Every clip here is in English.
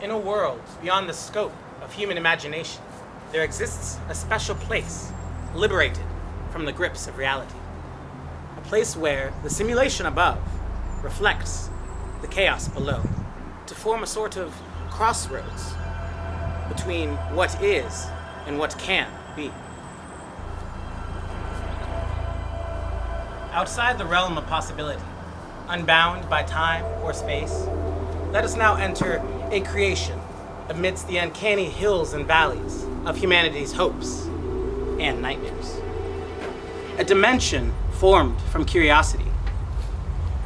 In a world beyond the scope of human imagination, there exists a special place, liberated from the grips of reality. A place where the simulation above reflects the chaos below, to form a sort of crossroads between what is and what can be. Outside the realm of possibility, unbound by time or space, let us now enter a creation amidst the uncanny hills and valleys of humanity's hopes and nightmares. A dimension formed from curiosity,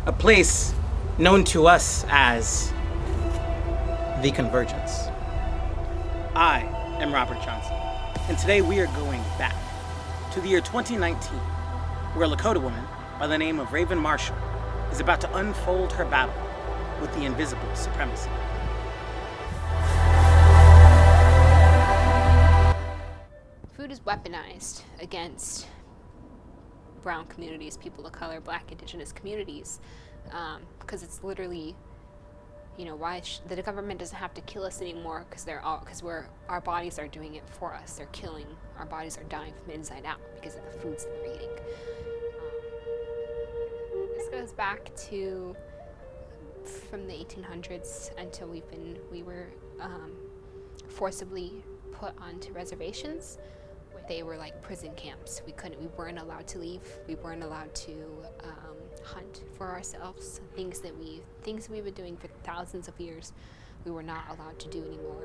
a place known to us as the Convergence. I am Robert Johnson, and today we are going back to the year 2019, where a Lakota woman by the name of Raven Marshall is about to unfold her battle with the Invisible Supremacy. Food is weaponized against brown communities, people of color, black, indigenous communities, because it's literally, why the government doesn't have to kill us anymore because our bodies are doing it for us. They're killing, our bodies are dying from the inside out because of the foods that we're eating. This goes back to from the 1800s until we were forcibly put onto reservations. They were like prison camps. We weren't allowed to leave. We weren't allowed to hunt for ourselves. Things that we've been doing for thousands of years, we were not allowed to do anymore.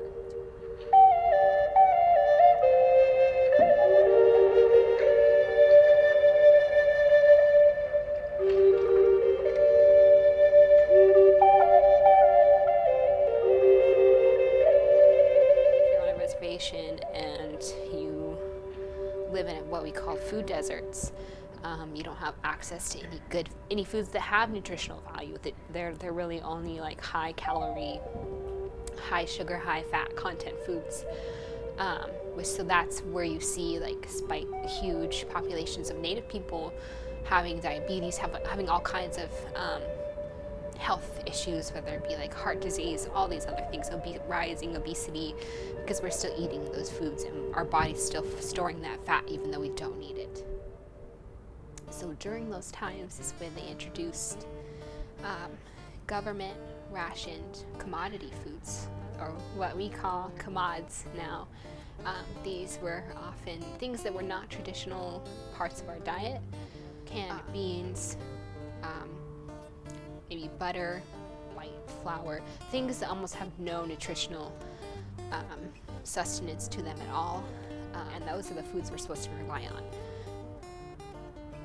If you're on a reservation and you live in what we call food deserts, you don't have access to any foods that have nutritional value. They're really only like high calorie, high sugar, high fat content foods. So that's where you see huge populations of Native people having diabetes, having all kinds of health issues, whether it be like heart disease, all these other things, rising obesity, because we're still eating those foods and our body's still storing that fat even though we don't need it. So during those times is when they introduced government rationed commodity foods, or what we call commods now. These were often things that were not traditional parts of our diet: canned beans, maybe butter, white flour, things that almost have no nutritional sustenance to them at all, and those are the foods we're supposed to rely on.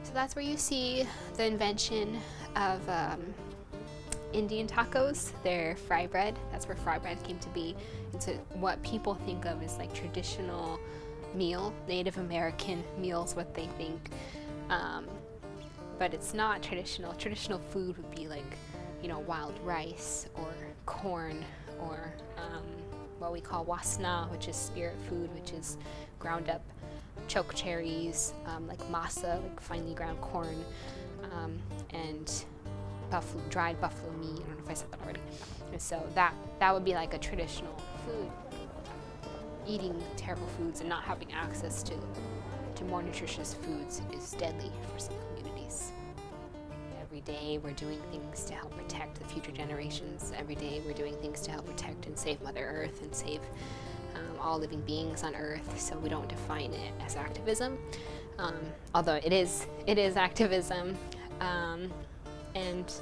So that's where you see the invention of Indian tacos. They're fry bread. That's where fry bread came to be. It's what people think of as like traditional meal, Native American meals, what they think. But it's not traditional. Traditional food would be like, wild rice or corn, or what we call wasna, which is spirit food, which is ground up choke cherries, like masa, like finely ground corn, and dried buffalo meat. I don't know if I said that already. And so that would be like a traditional food. Eating terrible foods and not having access to more nutritious foods is deadly for some communities. Every day we're doing things to help protect the future generations. Every day we're doing things to help protect and save Mother Earth and save all living beings on Earth. So we don't define it as activism, although it is activism, and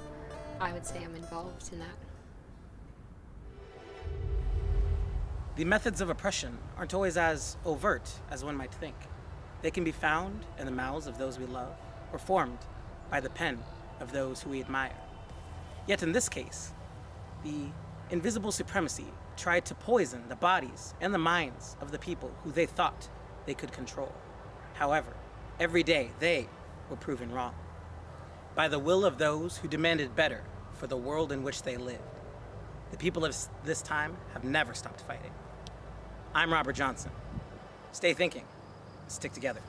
I would say I'm involved in that. The methods of oppression aren't always as overt as one might think. They can be found in the mouths of those we love, or formed by the pen of those who we admire. Yet in this case, the Invisible Supremacy tried to poison the bodies and the minds of the people who they thought they could control. However, every day they were proven wrong by the will of those who demanded better for the world in which they lived. The people of this time have never stopped fighting. I'm Robert Johnson. Stay thinking. Stick together.